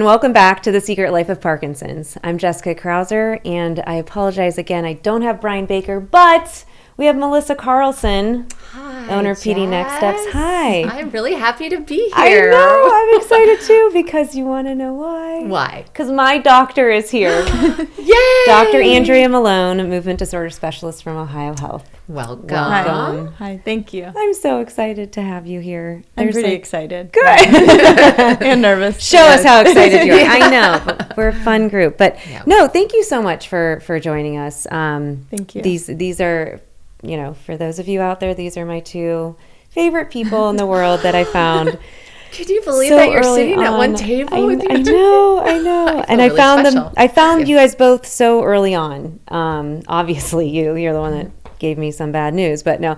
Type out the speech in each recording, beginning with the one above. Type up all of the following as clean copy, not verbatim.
And welcome back to The Secret Life of Parkinson's. I'm Jessica Krauser, and I apologize again. I don't have Brian Baker, but we have Melissa Carlson, owner of PD Next Steps. Hi. I'm really happy to be here. I know. I'm excited too, because you want to know why. Why? Because my doctor is here. Yay! Dr. Andrea Malone, movement disorder specialist from OhioHealth. Welcome. Hi, thank you. I'm so excited to have you here. I'm pretty excited. Good. And nervous. Show us how excited you are. I know. But we're a fun group. But no, thank you so much for joining us. Thank you. These are, for those of you out there, these are my two favorite people in the world that I found. Could you believe that you're sitting at one table with you? I know. And really I found you guys both so early on. Obviously you're the one that gave me some bad news, but no.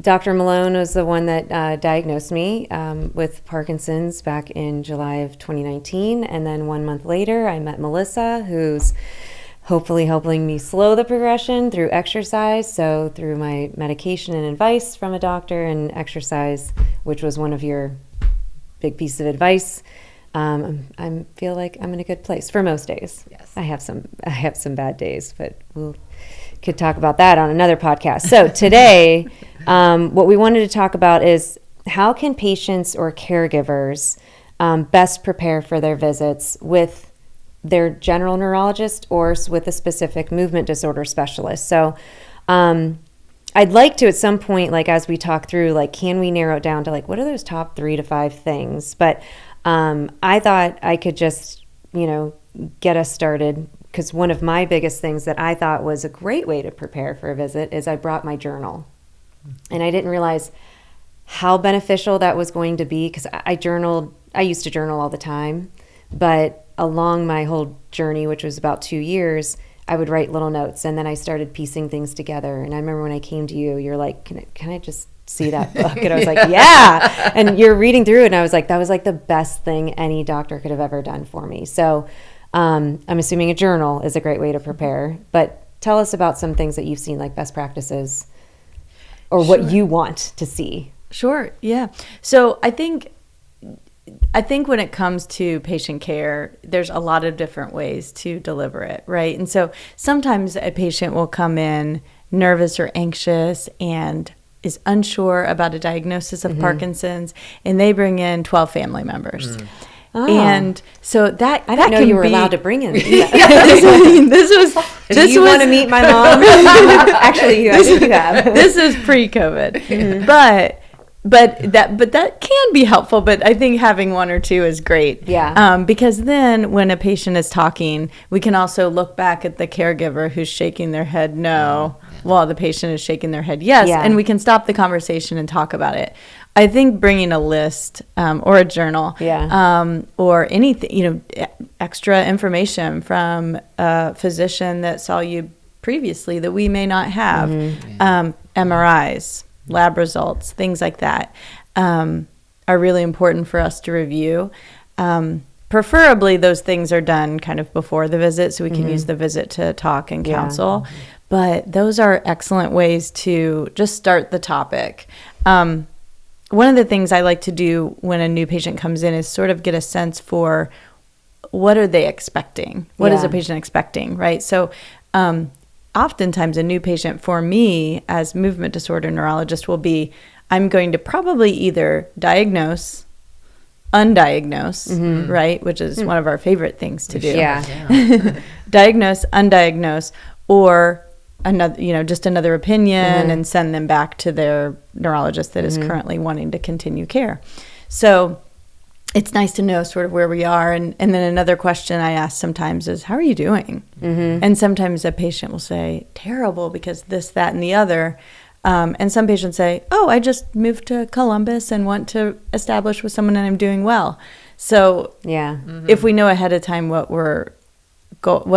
Dr. Malone was the one that diagnosed me with Parkinson's back in July of 2019. And then 1 month later, I met Melissa, who's hopefully helping me slow the progression through exercise. So through my medication and advice from a doctor and exercise, which was one of your big pieces of advice, I feel like I'm in a good place for most days. Yes. I have some bad days, but we'll could talk about that on another podcast. So today, what we wanted to talk about is how can patients or caregivers best prepare for their visits with their general neurologist or with a specific movement disorder specialist. So I'd like to at some point, like as we talk through, like can we narrow it down to like what are those top 3 to 5 things? But I thought I could just, get us started, because one of my biggest things that I thought was a great way to prepare for a visit is I brought my journal. And I didn't realize how beneficial that was going to be, because I used to journal all the time, but along my whole journey, which was about 2 years, I would write little notes, and then I started piecing things together. And I remember when I came to you, you're like, can I just see that book? And I was like, yeah. And you're reading through it, and I was like, that was like the best thing any doctor could have ever done for me. So I'm assuming a journal is a great way to prepare, but tell us about some things that you've seen, like best practices, or what you want to see. Sure. Yeah. So I think when it comes to patient care, there's a lot of different ways to deliver it, right? And so sometimes a patient will come in nervous or anxious and is unsure about a diagnosis of Parkinson's, and they bring in 12 family members. Oh. And so that I didn't know you were allowed to bring in. This you want to meet my mom? Actually, I think you have. This is pre-COVID, but that can be helpful. But I think having 1 or 2 is great. Yeah. Because then when a patient is talking, we can also look back at the caregiver who's shaking their head no, while the patient is shaking their head yes, and we can stop the conversation and talk about it. I think bringing a list or a journal or anything, extra information from a physician that saw you previously that we may not have, MRIs, lab results, things like that are really important for us to review. Preferably those things are done kind of before the visit, so we can use the visit to talk and counsel. But those are excellent ways to just start the topic. One of the things I like to do when a new patient comes in is sort of get a sense for what are they expecting? What is a patient expecting, right? So oftentimes a new patient for me as movement disorder neurologist will be, I'm going to probably either diagnose, undiagnose, right? Which is one of our favorite things to do. Yeah. Diagnose, undiagnose, or another, just another opinion and send them back to their neurologist that is currently wanting to continue care. So it's nice to know sort of where we are. And then another question I ask sometimes is, how are you doing? And sometimes a patient will say, terrible, because this, that, and the other. And some patients say, oh, I just moved to Columbus and want to establish with someone and I'm doing well. So if we know ahead of time what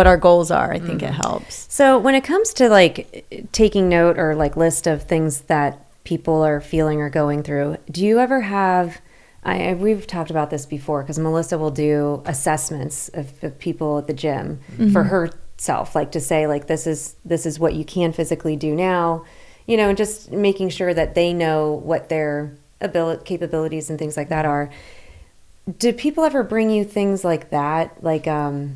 our goals are, I think it helps. So when it comes to like taking note or like list of things that people are feeling or going through, do you ever have, we've talked about this before, because Melissa will do assessments of people at the gym for herself, like to say like, this is what you can physically do now, and just making sure that they know what their capabilities and things like that are. do people ever bring you things like that? Like I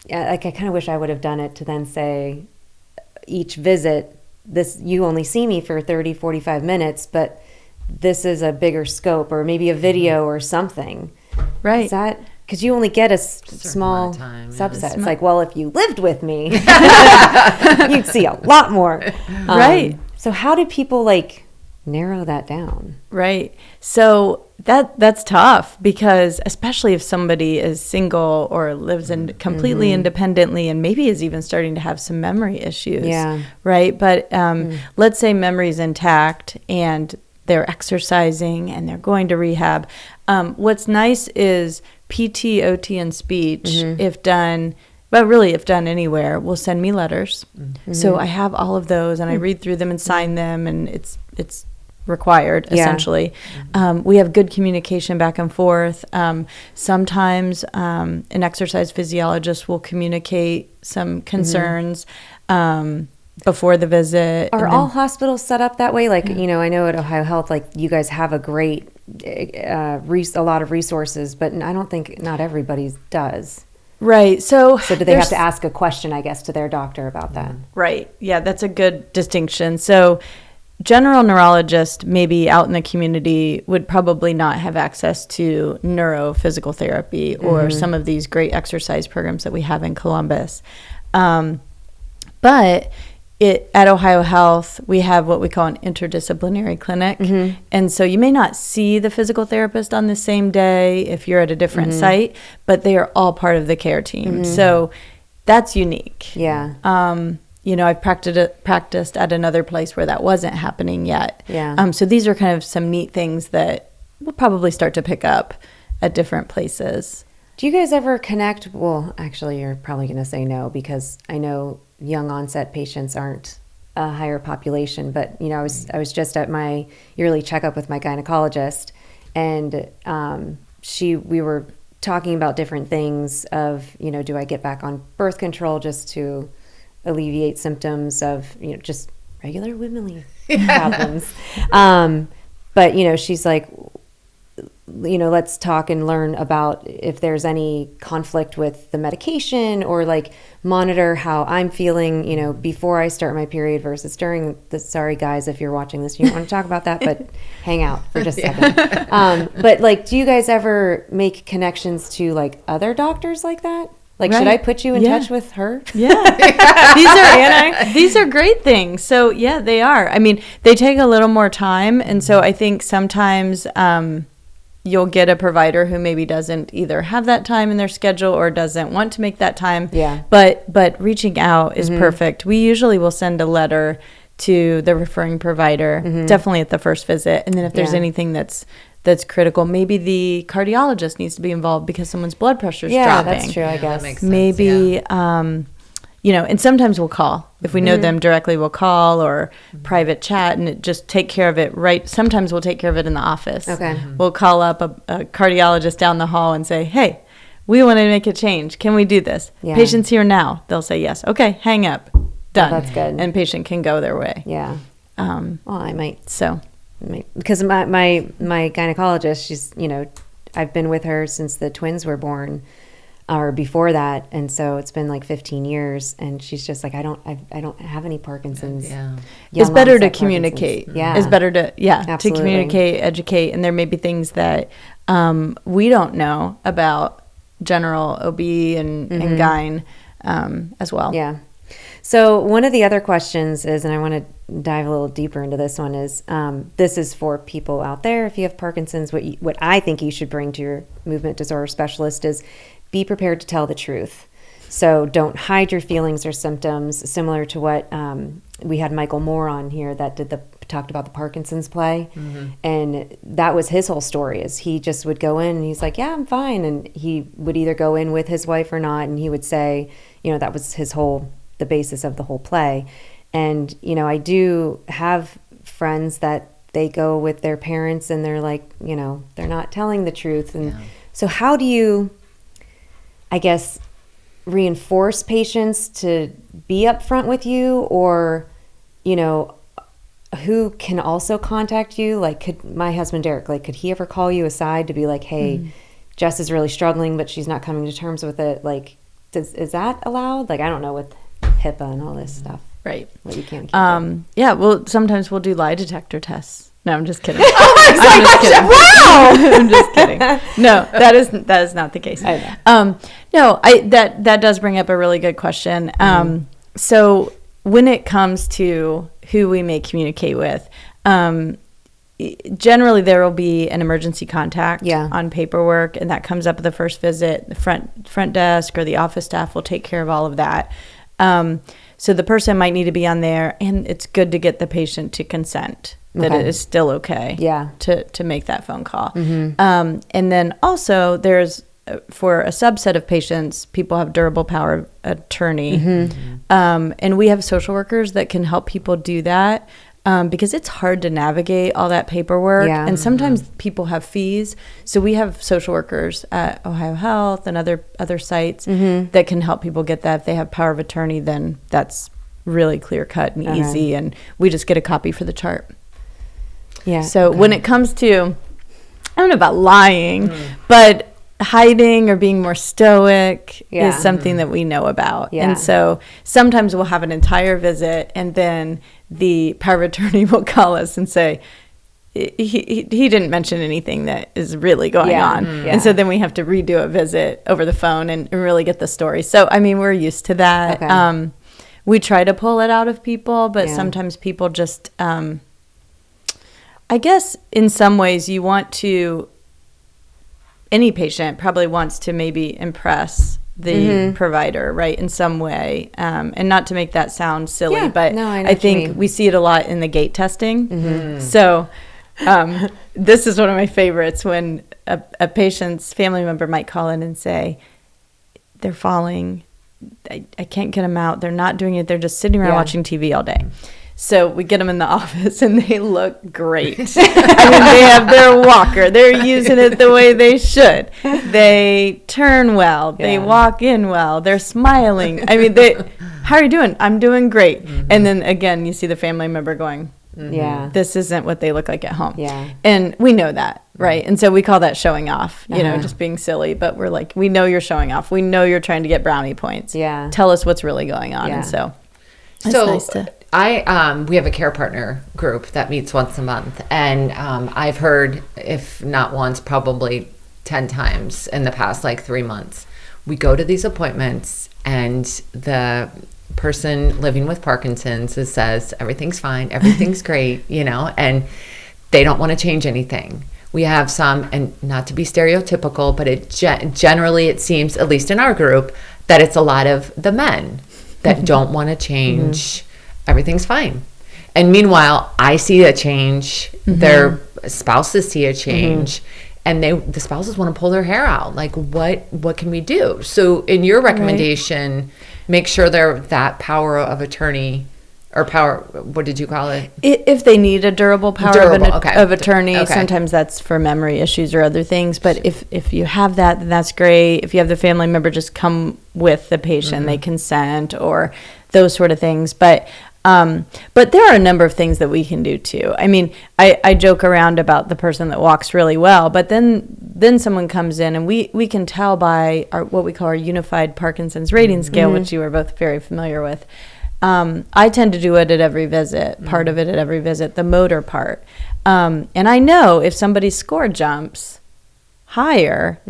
kind of wish I would have done it to then say each visit, you only see me for 30, 45 minutes, but this is a bigger scope, or maybe a video or something. Right. Is that, because you only get a small subset. It's like, well, if you lived with me, you'd see a lot more. Right. So how do people like narrow that down? Right. So that's tough, because especially if somebody is single or lives completely independently and maybe is even starting to have some memory issues. Yeah. Right. But let's say memory is intact and they're exercising and they're going to rehab. What's nice is PT, OT, and speech, if done anywhere, will send me letters. So I have all of those, and I read through them and sign them, and it's required, essentially. We have good communication back and forth. Sometimes an exercise physiologist will communicate some concerns before the visit. Are all hospitals set up that way? Like, I know at OhioHealth, like you guys have a great, a lot of resources, but I don't think not everybody does. Right. So do they have to ask a question, I guess, to their doctor about that? Right. Yeah, that's a good distinction. So general neurologist, maybe out in the community, would probably not have access to neurophysical therapy or some of these great exercise programs that we have in Columbus. But at OhioHealth, we have what we call an interdisciplinary clinic. And so you may not see the physical therapist on the same day if you're at a different site, but they are all part of the care team. So that's unique. Yeah. I've practiced at another place where that wasn't happening yet. Yeah. So these are kind of some neat things that we'll probably start to pick up at different places. Do you guys ever connect? Well, actually, you're probably going to say no, because I know young onset patients aren't a higher population, but I was just at my yearly checkup with my gynecologist, and we were talking about different things of, do I get back on birth control just to alleviate symptoms of, just regular womanly problems. But, she's like, let's talk and learn about if there's any conflict with the medication, or like monitor how I'm feeling, before I start my period versus during the, sorry guys, if you're watching this, you don't want to talk about that, but hang out for just a second. But like, do you guys ever make connections to like other doctors like that? Like, should I put you in touch with her? Yeah. These are great things. So yeah, they are. I mean, they take a little more time. And so I think sometimes, you'll get a provider who maybe doesn't either have that time in their schedule or doesn't want to make that time. Yeah. But reaching out is perfect. We usually will send a letter to the referring provider, definitely at the first visit. And then if there's anything that's critical, maybe the cardiologist needs to be involved because someone's blood pressure is dropping. Yeah, that's true, I guess. That makes sense, maybe, and sometimes we'll call. If we know them directly, we'll call or private chat and just take care of it right. Sometimes we'll take care of it in the office. Okay. We'll call up a cardiologist down the hall and say, hey, we want to make a change. Can we do this? Yeah. Patient's here now. They'll say yes. Okay, hang up. Done. Oh, that's good. And patient can go their way. Yeah. Well, I might. So. Because my gynecologist, she's, I've been with her since the twins were born, or before that, and so it's been like 15 years, and she's just like, I don't have any Parkinson's. Yeah. It's better to communicate. Yeah. It's better to Absolutely. to communicate, educate, and there may be things that we don't know about general OB and gyne as well. Yeah. So one of the other questions is, and I want to dive a little deeper into this one, is this is for people out there. If you have Parkinson's, what I think you should bring to your movement disorder specialist is be prepared to tell the truth. So don't hide your feelings or symptoms, similar to what we had Michael Moore on here that talked about the Parkinson's play. And that was his whole story, is he just would go in and he's like, yeah, I'm fine. And he would either go in with his wife or not. And he would say, that was the basis of the whole play. And, I do have friends that they go with their parents and they're like, they're not telling the truth. And so how do you, I guess, reinforce patients to be upfront with you, or, who can also contact you? Like, could my husband, Derek, could he ever call you aside to be like, hey, Jess is really struggling, but she's not coming to terms with it. Like, is that allowed? Like, I don't know, with HIPAA and all this stuff. Right. What you can't keep yeah, well, sometimes we'll do lie detector tests. No, I'm just kidding. I'm just kidding. Wow! I'm just kidding. No, that is not the case. I know. No, that does bring up a really good question. So when it comes to who we may communicate with, generally there will be an emergency contact on paperwork, and that comes up at the first visit. The front desk or the office staff will take care of all of that. So the person might need to be on there, and it's good to get the patient to consent that it is still okay to make that phone call. And then also there's, for a subset of patients, people have durable power of attorney. And we have social workers that can help people do that. Because it's hard to navigate all that paperwork. And sometimes people have fees. So we have social workers at OhioHealth and other sites that can help people get that. If they have power of attorney, then that's really clear cut and easy. And we just get a copy for the chart. So when it comes to, I don't know about lying, but hiding or being more stoic is something that we know about. And so sometimes we'll have an entire visit, and then the power of attorney will call us and say, he didn't mention anything that is really going on. And so then we have to redo a visit over the phone and really get the story. So, I mean, we're used to that. We try to pull it out of people, but sometimes people just, I guess in some ways you want to, any patient probably wants to maybe impress the provider, right, in some way. And not to make that sound silly, but I think we see it a lot in the gait testing. So this is one of my favorites, when a patient's family member might call in and say, they're falling, I can't get them out, they're not doing it, they're just sitting around watching TV all day. So we get them in the office, and they look great. I mean, they have their walker. They're using it the way they should. They turn well. They walk in well. They're smiling. I mean, how are you doing? I'm doing great. And then, again, you see the family member going, this isn't what they look like at home. And we know that, right? And so we call that showing off, you know, just being silly. But we're like, we know you're showing off. We know you're trying to get brownie points. Tell us what's really going on. And so it's nice to... we have a care partner group that meets once a month, and I've heard, if not once, probably 10 times in the past 3 months, we go to these appointments, and the person living with Parkinson's says everything's fine, everything's great, and they don't want to change anything. We have some, and not to be stereotypical, but it generally it seems, at least in our group, that it's a lot of the men that don't want to change. Everything's fine. And meanwhile, I see a change. Their spouses see a change. And the spouses want to pull their hair out. Like, what can we do? So in your recommendation, make sure they're that power of attorney, or power, what did you call it? If they need a durable power of attorney, sometimes that's for memory issues or other things. But if you have that, then that's great. If you have the family member just come with the patient, they consent, or those sort of things. But there are a number of things that we can do too. I mean, I joke around about the person that walks really well, but then someone comes in, and we can tell by what we call our unified Parkinson's rating scale, which you are both very familiar with. I tend to do it at every visit, part of it at every visit, the motor part. And I know if somebody's score jumps higher,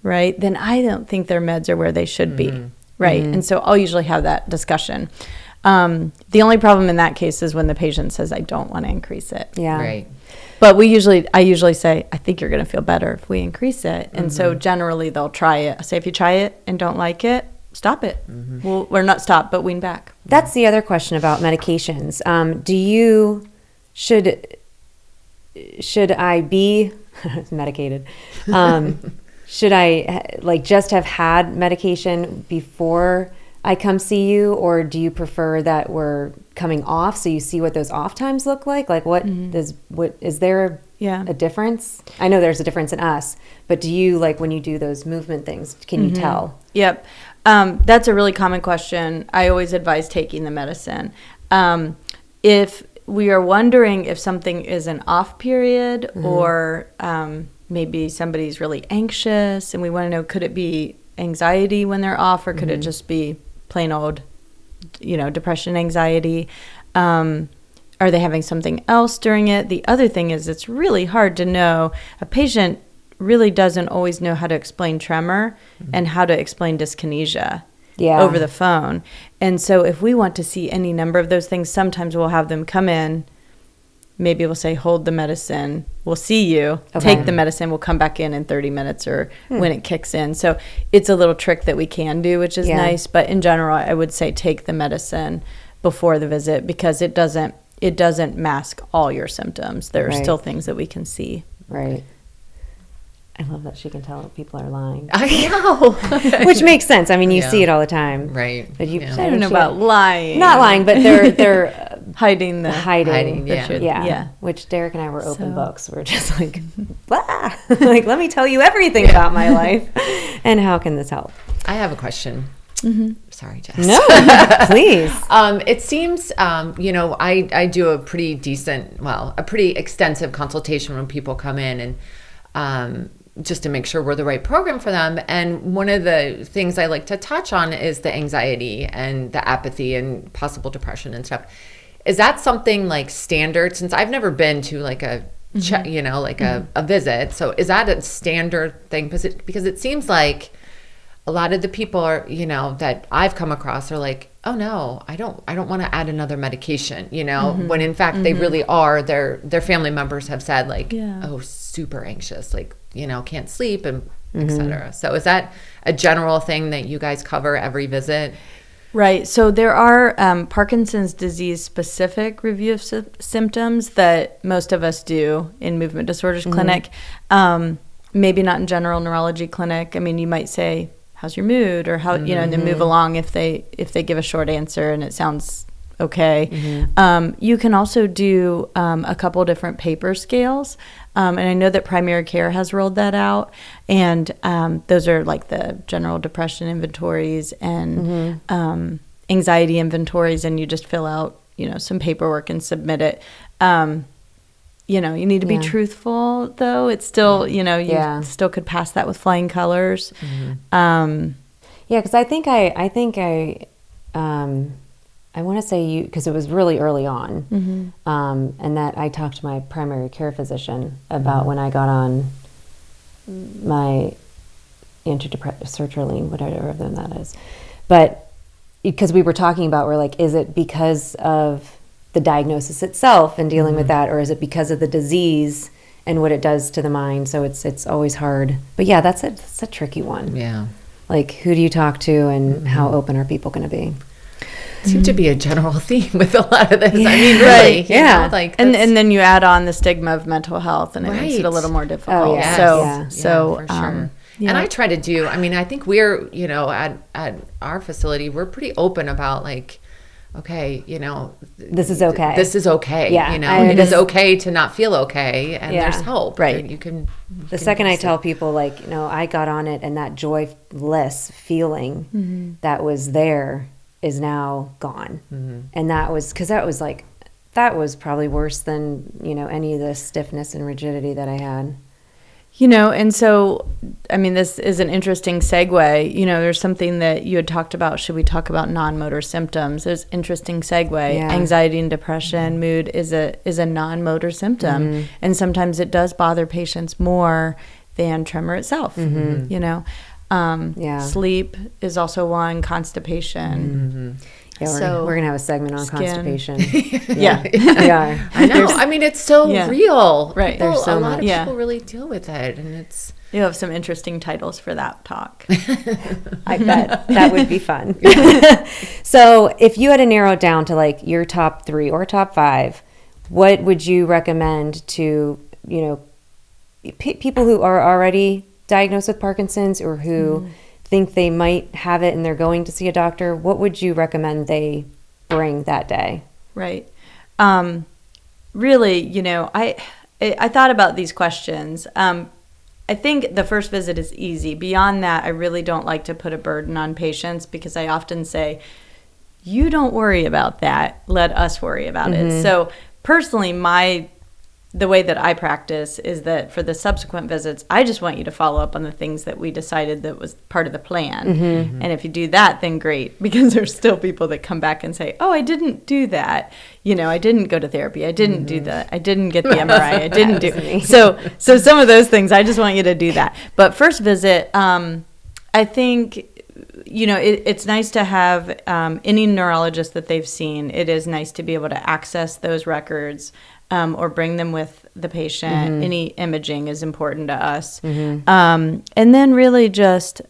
right, then I don't think their meds are where they should be, right? And so I'll usually have that discussion. The only problem in that case is when the patient says, I don't want to increase it. Right. But I usually say, I think you're going to feel better if we increase it. And so generally they'll try it. I say, if you try it and don't like it, stop it. Well, or not stop, but wean back. That's the other question about medications. Should I be medicated? Should I just have had medication before I come see you, or do you prefer that we're coming off so you see what those off times look like? Like is there a difference? I know there's a difference in us, but do you, when you do those movement things, can you tell? Yep. That's a really common question. I always advise taking the medicine. If we are wondering if something is an off period or maybe somebody's really anxious and we want to know, could it be anxiety when they're off, or could it just be plain old, depression, anxiety? Are they having something else during it? The other thing is, it's really hard to know. A patient really doesn't always know how to explain tremor and how to explain dyskinesia over the phone. And so if we want to see any number of those things, sometimes we'll have them come in. Maybe we'll say, hold the medicine. We'll see you. Okay. Take the medicine. We'll come back in 30 minutes or when it kicks in. So it's a little trick that we can do, which is nice. But in general, I would say take the medicine before the visit, because it doesn't mask all your symptoms. There are still things that we can see. Right. I love that she can tell that people are lying. I know. Which makes sense. I mean, you see it all the time. Right. But I don't know about lying. Not lying, but they're hiding. Yeah. Which Derek and I were open books. We're just like, blah. Like, let me tell you everything about my life. And how can this help? I have a question. Sorry, Jess. No, please. It seems, I do a pretty extensive consultation when people come in, and just to make sure we're the right program for them. And one of the things I like to touch on is the anxiety and the apathy and possible depression and stuff. Is that something like standard? Since I've never been to like a a visit. So is that a standard thing? Because it seems like a lot of the people are, that I've come across are like, oh no, I don't want to add another medication, when in fact they really are. Their family members have said like, oh, super anxious, like, can't sleep and et cetera. So is that a general thing that you guys cover every visit? Right. So there are Parkinson's disease specific review of symptoms that most of us do in movement disorders clinic. Maybe not in general neurology clinic. I mean, you might say, how's your mood, or how, and then move along if they give a short answer and it sounds okay. You can also do a couple different paper scales. And I know that primary care has rolled that out. And those are like the general depression inventories and anxiety inventories. And you just fill out, some paperwork and submit it. You need to be truthful, though. It's still, you still could pass that with flying colors. Because I want to say because it was really early on, and that I talked to my primary care physician about when I got on my antidepressant, sertraline, whatever of them that is. But because we were talking about, we're like, is it because of the diagnosis itself and dealing with that, or is it because of the disease and what it does to the mind? So it's always hard. But yeah, that's a tricky one. Yeah. Like, who do you talk to, and how open are people going to be? Seems to be a general theme with a lot of this. I mean, really, right. And then you add on the stigma of mental health, and it makes it a little more difficult. Oh, yeah. So for sure. And I try to do. I mean, I think we're at our facility, we're pretty open about like, okay, this is okay. This is okay. Yeah, it is okay to not feel okay, and there's help. Right. You can. The second I tell people, like, I got on it, and that joyless feeling that was there is now gone. And that was because that was probably worse than any of the stiffness and rigidity that I had. And so, I mean, this is an interesting segue. There's something that you had talked about. Should we talk about non-motor symptoms? There's interesting segue. Yeah. Anxiety and depression, mood is a non-motor symptom. And sometimes it does bother patients more than tremor itself, Sleep is also one, constipation. Yeah, we're going to have a segment on constipation. Yeah. I know. I mean, it's so real. Right. There's a lot of people really deal with it, and it's... You have some interesting titles for that talk. I bet. That would be fun. So if you had to narrow it down to like your top 3 or top 5, what would you recommend to, people who are already diagnosed with Parkinson's, or who think they might have it and they're going to see a doctor? What would you recommend they bring that day? Right. Really, I thought about these questions. I think the first visit is easy. Beyond that, I really don't like to put a burden on patients, because I often say, you don't worry about that. Let us worry about it. So personally, the way that I practice is that for the subsequent visits, I just want you to follow up on the things that we decided that was part of the plan. And if you do that, then great, because there's still people that come back and say, oh, I didn't do that. I didn't go to therapy. I didn't do that. I didn't get the MRI. I didn't do. So some of those things, I just want you to do that. But first visit, I think, it's nice to have any neurologist that they've seen. It is nice to be able to access those records or bring them with the patient. Any imaging is important to us. And then really just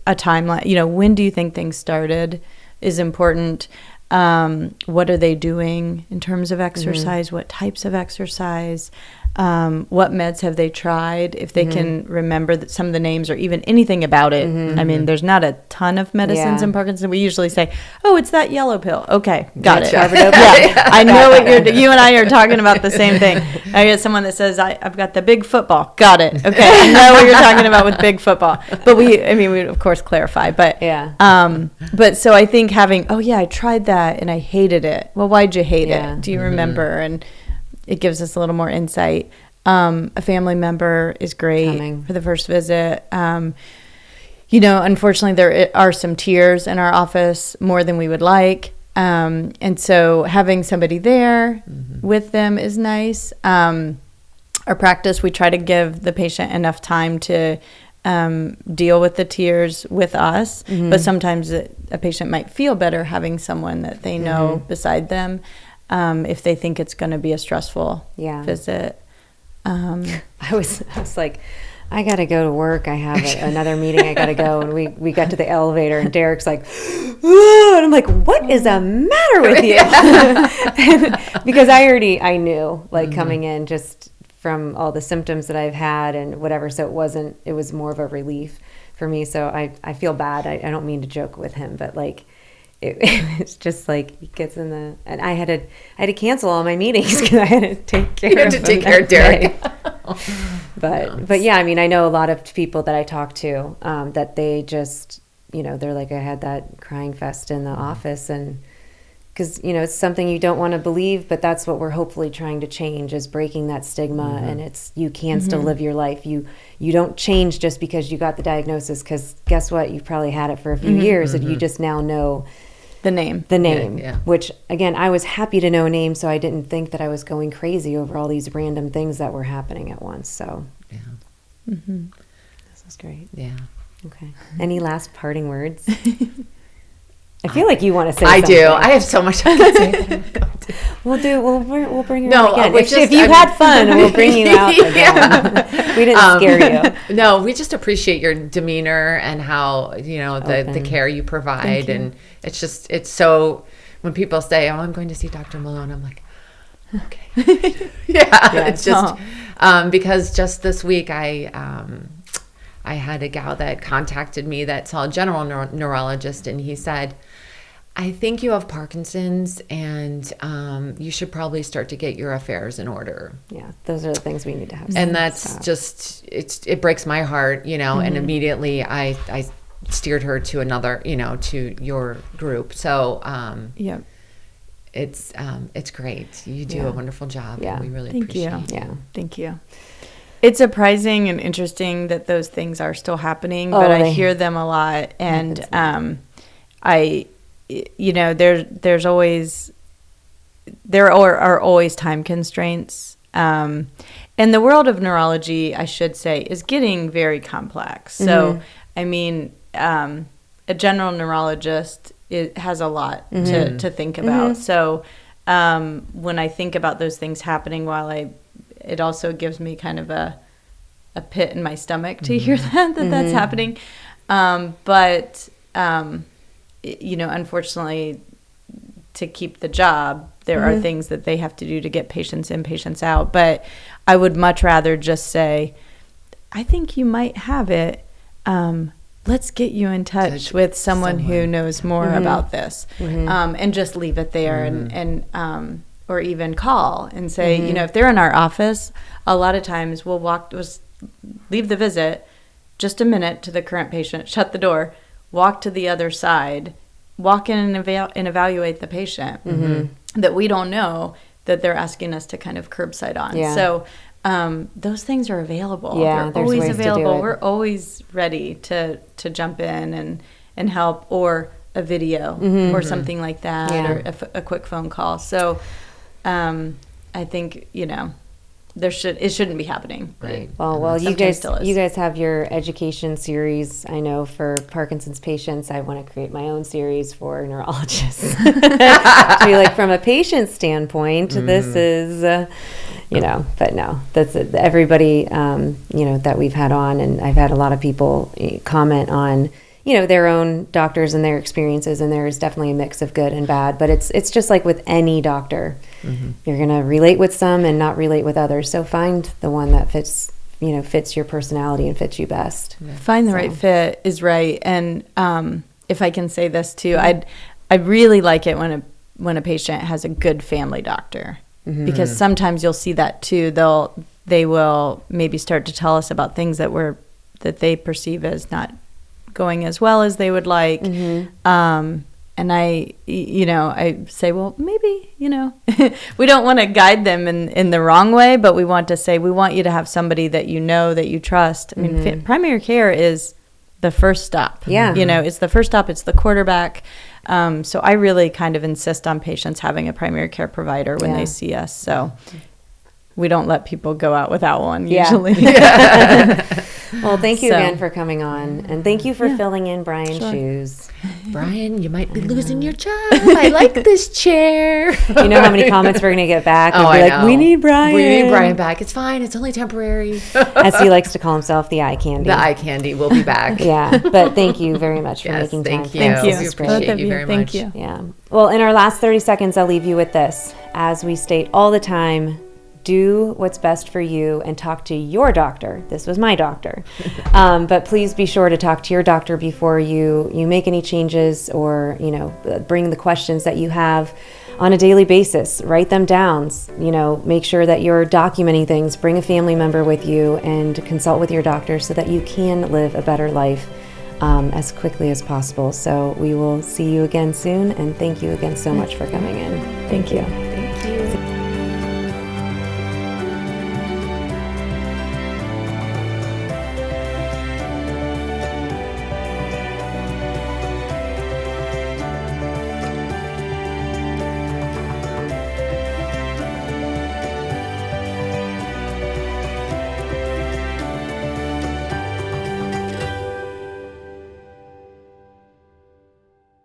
a timeline. When do you think things started is important. What are they doing in terms of exercise? What types of exercise? What meds have they tried? If they can remember some of the names or even anything about it. I mean, there's not a ton of medicines in Parkinson's. We usually say, oh, it's that yellow pill. Okay, got it. I know what you and I are talking about the same thing. I get someone that says, I've got the big football. Got it. Okay, I know what you're talking about with big football. But we of course clarify. But but so I think having, I tried that and I hated it. Well, why'd you hate it? Do you remember? And it gives us a little more insight. A family member is great for the first visit. Unfortunately, there are some tears in our office, more than we would like. And so having somebody there with them is nice. Our practice, we try to give the patient enough time to deal with the tears with us. But sometimes a patient might feel better having someone that they know beside them. If they think it's going to be a stressful visit. I was like, I got to go to work. I have another meeting. I got to go. And we got to the elevator and Derek's like, and I'm like, what is the matter with you? Because I knew coming in just from all the symptoms that I've had and whatever. So it was more of a relief for me. So I feel bad. I don't mean to joke with him, but it's just he gets in and I had to cancel all my meetings because I had to take care of Derek. But yeah, I know a lot of people that I talk to that they just they're like, I had that crying fest in the office, and because it's something you don't want to believe, but that's what we're hopefully trying to change, is breaking that stigma. And it's you can still live your life. You don't change just because you got the diagnosis, because guess what, you've probably had it for a few years and you just now know the name, which again, I was happy to know a name, so I didn't think that I was going crazy over all these random things that were happening at once. So this was great. Okay, any last parting words? I feel like you want to say something. I do. I have so much I can say. We'll bring you out again. If you had fun, we'll bring you out again. We didn't scare you. No, we just appreciate your demeanor and how, the care you provide. And it's so, when people say, oh, I'm going to see Dr. Malone, I'm like, okay. It's just, because just this week I had a gal that contacted me that saw a general neurologist, and he said, I think you have Parkinson's, and you should probably start to get your affairs in order. Yeah, those are the things we need to have. And that's just, it breaks my heart, and immediately I steered her to another, to your group. So it's great. You do a wonderful job. And we really appreciate it. Yeah, thank you. It's surprising and interesting that those things are still happening, but I hear them a lot. And there are always time constraints. And the world of neurology, I should say, is getting very complex. So, a general neurologist has a lot to think about. So when I think about those things happening it also gives me kind of a pit in my stomach to hear that's happening. But unfortunately, to keep the job, there are things that they have to do to get patients in, patients out. But I would much rather just say, I think you might have it. Let's get you in touch with someone who knows more about this, and just leave it there, and or even call and say, if they're in our office, a lot of times we'll leave the visit, just a minute to the current patient, shut the door, walk to the other side, walk in and evaluate the patient that we don't know, that they're asking us to kind of curbside on. Yeah. So those things are available. Yeah, they're there's always ways to do available. it. We're always ready to jump in and help, or a video or something like that, Yeah. or a quick phone call. So I think, it shouldn't be happening. Right. Well, you Sometimes still is. guys have your education series. I know for Parkinson's patients, I want to create my own series for neurologists. To be like, from a patient standpoint, this is, but no, that's it. Everybody, that we've had on, and I've had a lot of people comment on, their own doctors and their experiences, and there is definitely a mix of good and bad, but it's just like with any doctor. You're going to relate with some and not relate with others. So find the one that fits your personality and fits you best. Find the right fit is right. And if I can say this too, I really like it when a patient has a good family doctor, because sometimes you'll see that too. They will maybe start to tell us about things that they perceive as not going as well as they would like. And I say, well, maybe, we don't want to guide them in the wrong way, but we want to say, we want you to have somebody that that you trust. I mean, primary care is the first stop. Yeah. It's the first stop. It's the quarterback. So I really kind of insist on patients having a primary care provider when they see us. So we don't let people go out without one usually. Well, thank you again for coming on, and thank you for filling in Brian's shoes. Brian, you might be losing your job. I like this chair. You know how many comments we're going to get back? Oh, be I like, know. we need Brian. We need Brian back. It's fine. It's only temporary. As he likes to call himself, the eye candy. The eye candy will be back. Yeah, but thank you very much for Yes, making time. thank you. Thank you. We This is great. appreciate you very Thank much. you. Yeah. Well, in our last 30 seconds, I'll leave you with this. As we state all the time, do what's best for you and talk to your doctor. This was my doctor. But please be sure to talk to your doctor before you make any changes, or, bring the questions that you have on a daily basis. Write them down. Make sure that you're documenting things. Bring a family member with you and consult with your doctor so that you can live a better life as quickly as possible. So we will see you again soon, and thank you again so much for coming in. Thank you.